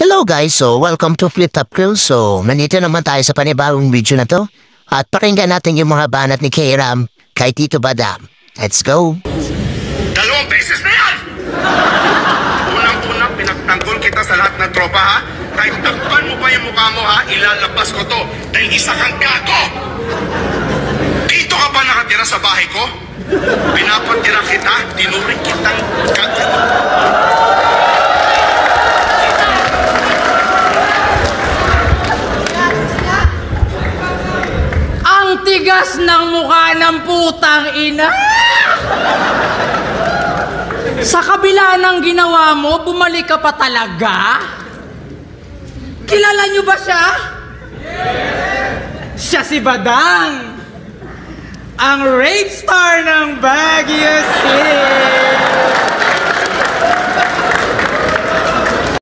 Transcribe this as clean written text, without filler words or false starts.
Hello guys, so welcome to Flip Top Crew. So, nandito naman tayo sa panibagong video na to. At pakinggan natin yung mga banat ni K-Ram kay Tito Badam. Let's go! Dalawang beses na yan! Unang-unang pinagtanggol kita sa lahat ng tropa ha. Kahit takpan mo pa yung mukha mo ha, ilalabas ko to. Dahil isa kang gago! Dito ka pa nakatira sa bahay ko? Pinapatira kita, tinuring kitang gago. Ang tigas ng mukha ng putang ina! Sa kabila ng ginawa mo, bumalik ka pa talaga? Kilala niyo ba siya? Siya si Badang! Ang rape star ng Baguio City!